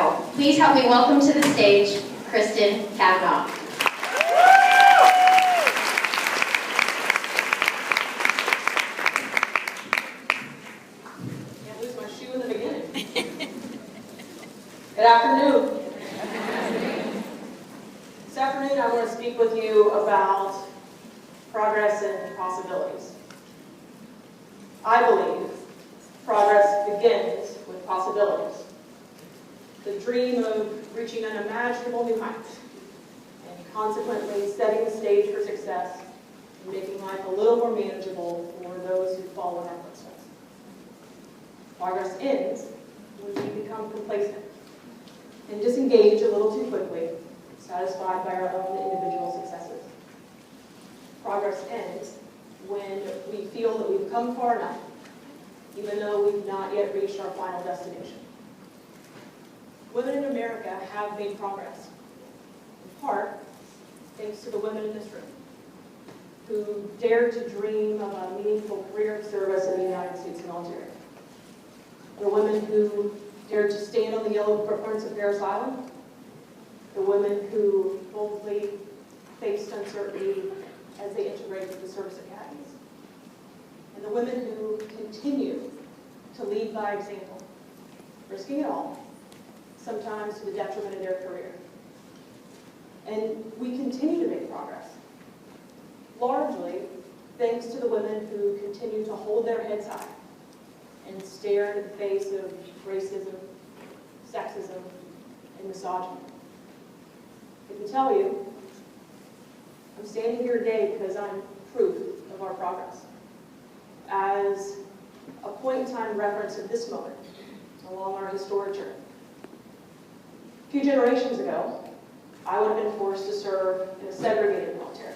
Ohio. Please help me welcome to the stage, Kristen, Kavanaugh. Can't lose my shoe in the beginning. Good afternoon. This afternoon I want to speak with you about progress and possibilities. I believe progress begins with possibilities. The dream of reaching unimaginable new heights and consequently setting the stage for success and making life a little more manageable for those who follow in our footsteps. Progress ends when we become complacent and disengage a little too quickly, satisfied by our own individual successes. Progress ends when we feel that we've come far enough, even though we've not yet reached our final destination. Women in America have made progress, in part thanks to the women in this room, who dared to dream of a meaningful career of service in the United States military. The women who dared to stand on the yellow footprints of Paris Island. The women who boldly faced uncertainty as they integrated the service academies. And the women who continue to lead by example, risking it all, sometimes to the detriment of their career. And we continue to make progress, largely thanks to the women who continue to hold their heads high and stare in the face of racism, sexism, and misogyny. I can tell you, I'm standing here today because I'm proof of our progress. As a point-in-time reference of this moment along our historic journey. A few generations ago, I would have been forced to serve in a segregated military,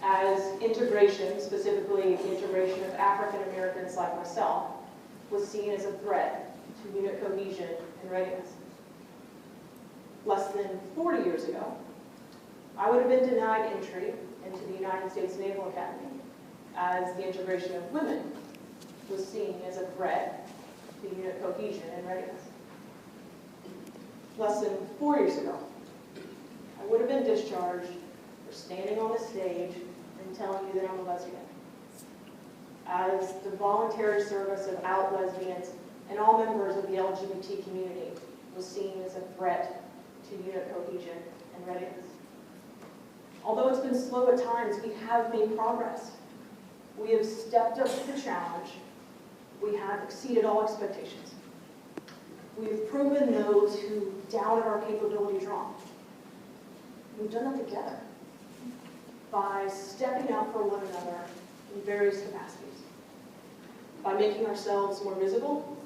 as integration, specifically the integration of African Americans like myself, was seen as a threat to unit cohesion and readiness. Less than 40 years ago, I would have been denied entry into the United States Naval Academy, as the integration of women was seen as a threat to unit cohesion and readiness. Less than 4 years ago, I would have been discharged for standing on the stage and telling you that I'm a lesbian, as the voluntary service of out lesbians and all members of the LGBT community was seen as a threat to unit cohesion and readiness. Although it's been slow at times, we have made progress. We have stepped up to the challenge. We have exceeded all expectations. We have proven those who doubted our capabilities wrong. We've done that together by stepping up for one another in various capacities, by making ourselves more visible,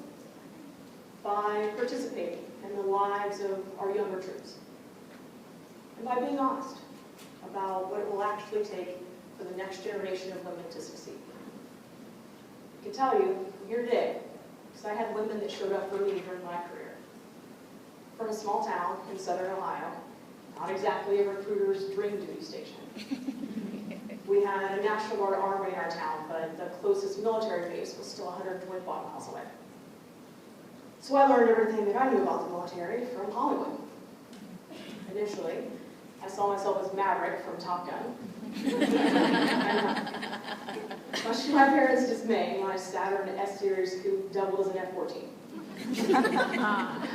by participating in the lives of our younger troops, and by being honest about what it will actually take for the next generation of women to succeed. I can tell you, I'm here today because I had women that showed up for me during my career. From a small town in southern Ohio, not exactly a recruiter's dream duty station. We had a National Guard army in our town, but the closest military base was still 125 miles away. So I learned everything that I knew about the military from Hollywood. Initially, I saw myself as Maverick from Top Gun. Much to my parents' dismay, my Saturn S-Series coupe doubled as an F-14.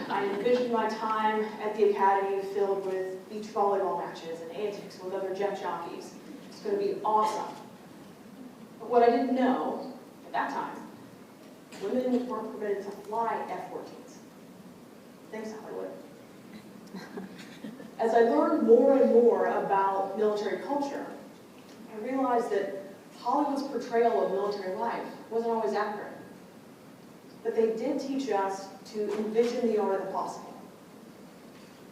I envisioned my time at the academy filled with beach volleyball matches and antics with other jet jockeys. It's going to be awesome. But what I didn't know at that time, women weren't permitted to fly F-14s. Thanks, Hollywood. As I learned more and more about military culture, I realized that Hollywood's portrayal of military life wasn't always accurate. But they did teach us to envision the art of the possible.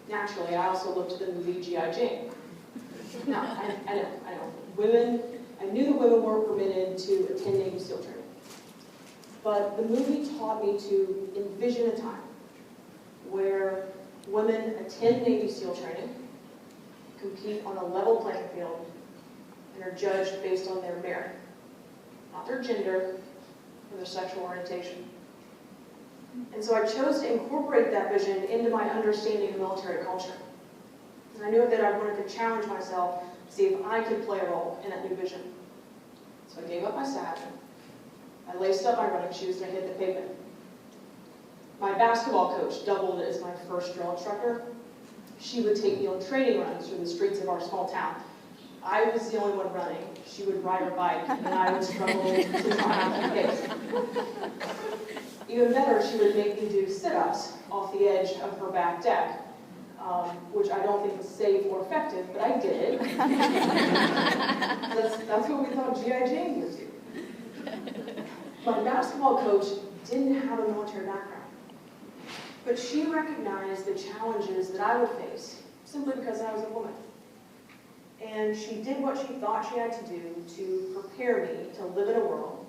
Naturally, I also looked at the movie G.I. Jane. Now, I know. I knew that women weren't permitted to attend Navy SEAL training. But the movie taught me to envision a time where women attend Navy SEAL training, compete on a level playing field, and are judged based on their merit, not their gender or their sexual orientation. And so I chose to incorporate that vision into my understanding of military culture. And I knew that I wanted to challenge myself to see if I could play a role in that new vision. So I gave up my sash, I laced up my running shoes, and I hit the pavement. My basketball coach doubled as my first drill instructor. She would take me on training runs through the streets of our small town. I was the only one running. She would ride her bike, and I would struggle to try and pace. Even better, she would make me do sit-ups off the edge of her back deck, which I don't think was safe or effective, but I did. That's what we thought G.I. Jane would do. My basketball coach didn't have a military background, but she recognized the challenges that I would face simply because I was a woman. And she did what she thought she had to do to prepare me to live in a world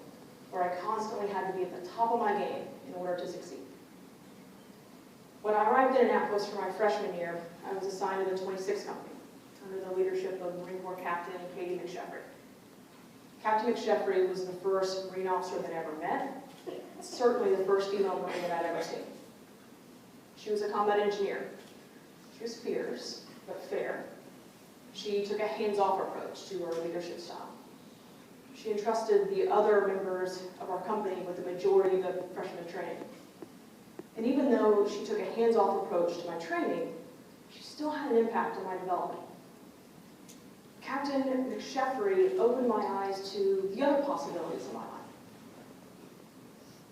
where I constantly had to be at the top of my game in order to succeed. When I arrived in Annapolis for my freshman year, I was assigned to the 26th Company under the leadership of Marine Corps Captain Katie McSheffrey. Captain McSheffrey was the first Marine officer that I ever met, certainly the first female Marine that I'd ever seen. She was a combat engineer. She was fierce, but fair. She took a hands-off approach to her leadership style. She entrusted the other members of our company with the majority of the freshman training. And even though she took a hands-off approach to my training, she still had an impact on my development. Captain McSheffrey opened my eyes to the other possibilities in my life.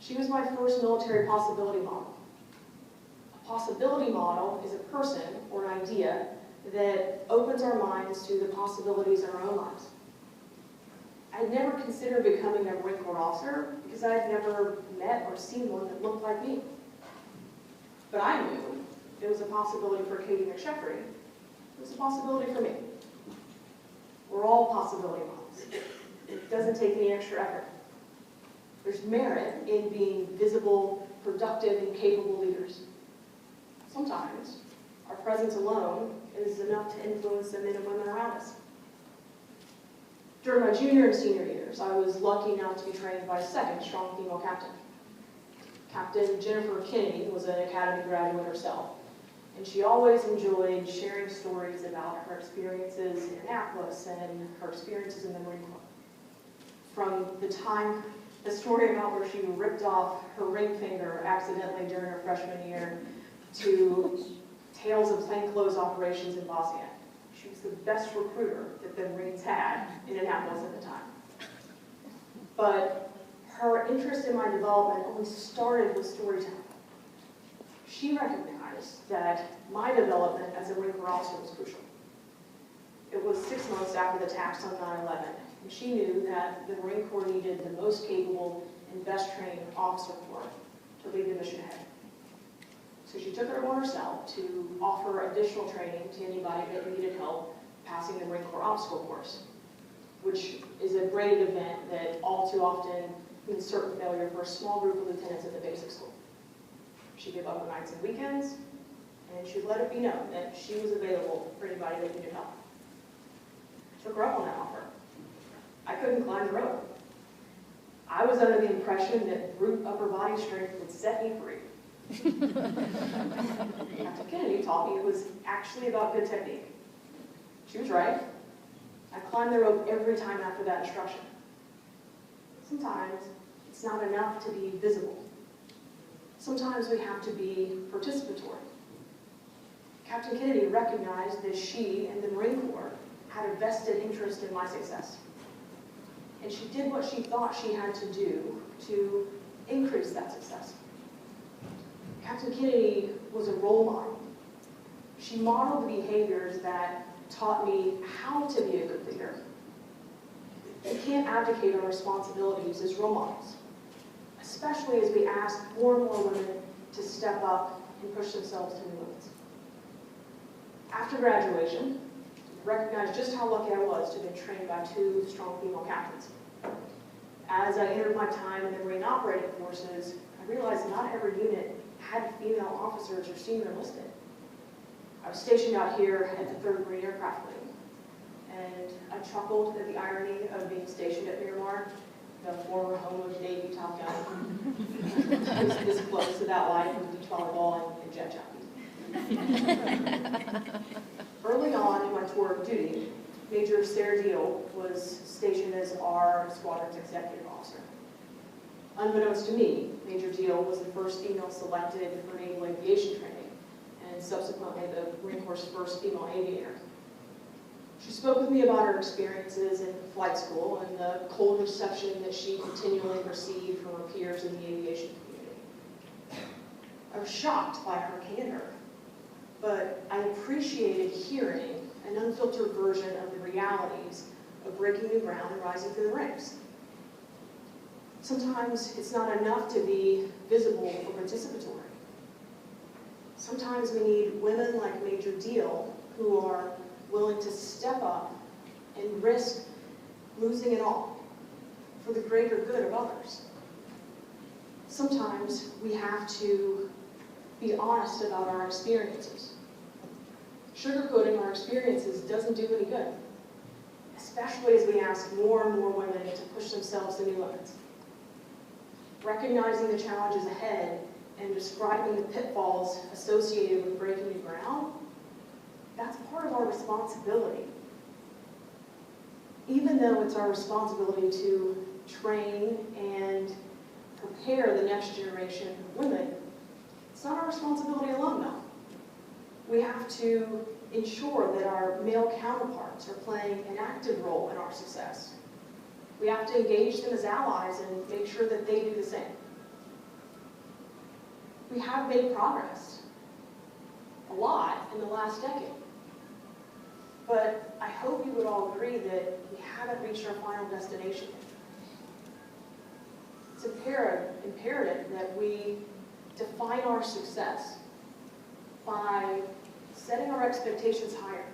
She was my first military possibility model. A possibility model is a person or an idea that opens our minds to the possibilities in our own lives. I'd never considered becoming a Marine Corps officer because I'd never met or seen one that looked like me. But I knew it was a possibility for Katie McSheffrey. It was a possibility for me. We're all possibility models. It doesn't take any extra effort. There's merit in being visible, productive, and capable leaders. Sometimes our presence alone is enough to influence the men and women around us. During my junior and senior years, I was lucky enough to be trained by a second strong female captain. Captain Jennifer Kennedy was an academy graduate herself, and she always enjoyed sharing stories about her experiences in Annapolis and her experiences in the Marine Corps. From the story about where she ripped off her ring finger accidentally during her freshman year, to tales of plainclothes operations in Bosnia. She was the best recruiter that the Marines had in Annapolis at the time. But her interest in my development only started with storytelling. She recognized that my development as a Marine Corps officer was crucial. It was 6 months after the attacks on 9/11, and she knew that the Marine Corps needed the most capable and best trained officer corps to lead the mission ahead. So she took it upon herself to offer additional training to anybody that needed help passing the Marine Corps obstacle course, which is a graded event that all too often means certain failure for a small group of lieutenants at the basic school. She gave up her nights and weekends, and she let it be known that she was available for anybody that needed help. I took her up on that offer. I couldn't climb the rope. I was under the impression that brute upper body strength would set me free. Captain Kennedy taught me it was actually about good technique. She was right. I climbed the rope every time after that instruction. Sometimes it's not enough to be visible. Sometimes we have to be participatory. Captain Kennedy recognized that she and the Marine Corps had a vested interest in my success. And she did what she thought she had to do to increase that success. Captain Kennedy was a role model. She modeled the behaviors that taught me how to be a good leader. We can't abdicate our responsibilities as role models, especially as we ask more and more women to step up and push themselves to new limits. After graduation, I recognized just how lucky I was to have been trained by 2 strong female captains. As I entered my time in the Marine Operating Forces, I realized not every unit had female officers or senior enlisted. I was stationed out here at the 3rd Marine Aircraft Wing, and I chuckled at the irony of being stationed at Miramar the former home of Navy Top Gun. This close to that life with beach volleyball and jet jockey. Early on in my tour of duty, Major Sarah Deal was stationed as our squadron's executive officer. Unbeknownst to me, Major Deal was the first female selected for naval aviation training, and subsequently the Marine Corps' first female aviator. She spoke with me about her experiences in flight school and the cold reception that she continually received from her peers in the aviation community. I was shocked by her candor, but I appreciated hearing an unfiltered version of the realities of breaking new ground and rising through the ranks. Sometimes it's not enough to be visible or participatory. Sometimes we need women like Major Deal who are willing to step up and risk losing it all for the greater good of others. Sometimes we have to be honest about our experiences. Sugarcoating our experiences doesn't do any good, especially as we ask more and more women to push themselves to new limits. Recognizing the challenges ahead and describing the pitfalls associated with breaking new ground, that's part of our responsibility. Even though it's our responsibility to train and prepare the next generation of women, it's not our responsibility alone, though. We have to ensure that our male counterparts are playing an active role in our success. We have to engage them as allies and make sure that they do the same. We have made progress, a lot, in the last decade. But I hope you would all agree that we haven't reached our final destination. It's imperative that we define our success by setting our expectations higher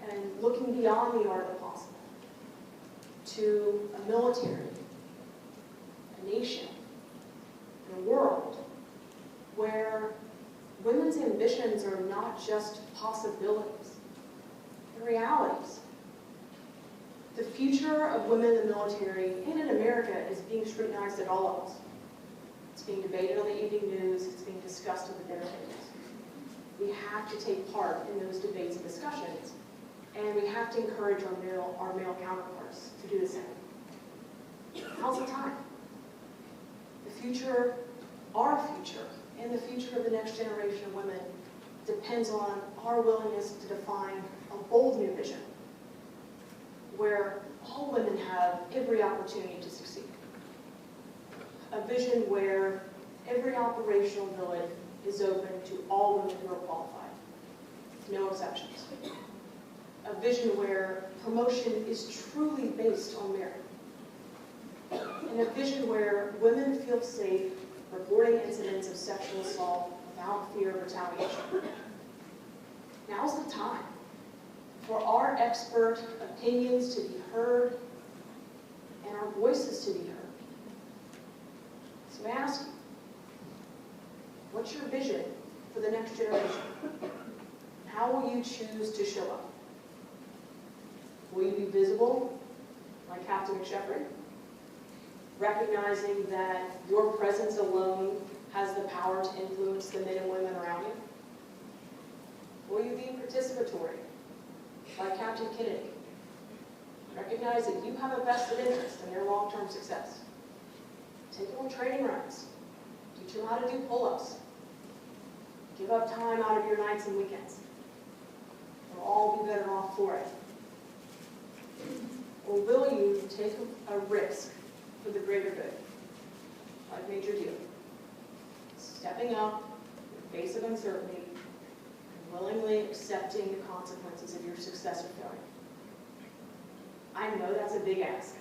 and looking beyond the art of the possible to a military, a nation, and a world where women's ambitions are not just possibilities, they're realities. The future of women in the military and in America is being scrutinized at all levels. It's being debated on the evening news, it's being discussed at the dinner tables. We have to take part in those debates and discussions, and we have to encourage our male counterparts to do the same. Now's the time. The future, our future, and the future of the next generation of women depends on our willingness to define a bold new vision where all women have every opportunity to succeed. A vision where every operational billet is open to all women who are qualified, no exceptions. A vision where promotion is truly based on merit. And a vision where women feel safe reporting incidents of sexual assault without fear of retaliation. Now's the time for our expert opinions to be heard and our voices to be heard. So I ask you, what's your vision for the next generation? How will you choose to show up? Will you be visible, like Captain McSheffrey, recognizing that your presence alone has the power to influence the men and women around you? Will you be participatory, like Captain Kennedy? Recognize that you have a vested interest in their long-term success. Take them on training runs. Teach them how to do pull-ups. Give up time out of your nights and weekends. We'll all be better off for it. Or will you take a risk for the greater good, like Major Deal? Stepping up in the face of uncertainty and willingly accepting the consequences of your success or failure. I know that's a big ask,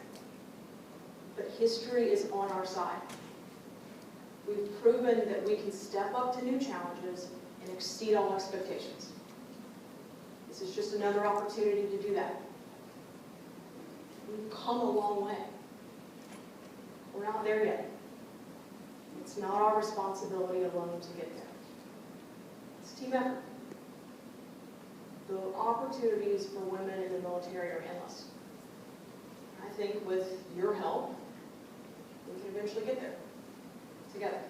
but history is on our side. We've proven that we can step up to new challenges and exceed all expectations. This is just another opportunity to do that. We've come a long way. We're not there yet. It's not our responsibility alone to get there. It's a team effort. The opportunities for women in the military are endless. I think with your help, we can eventually get there together.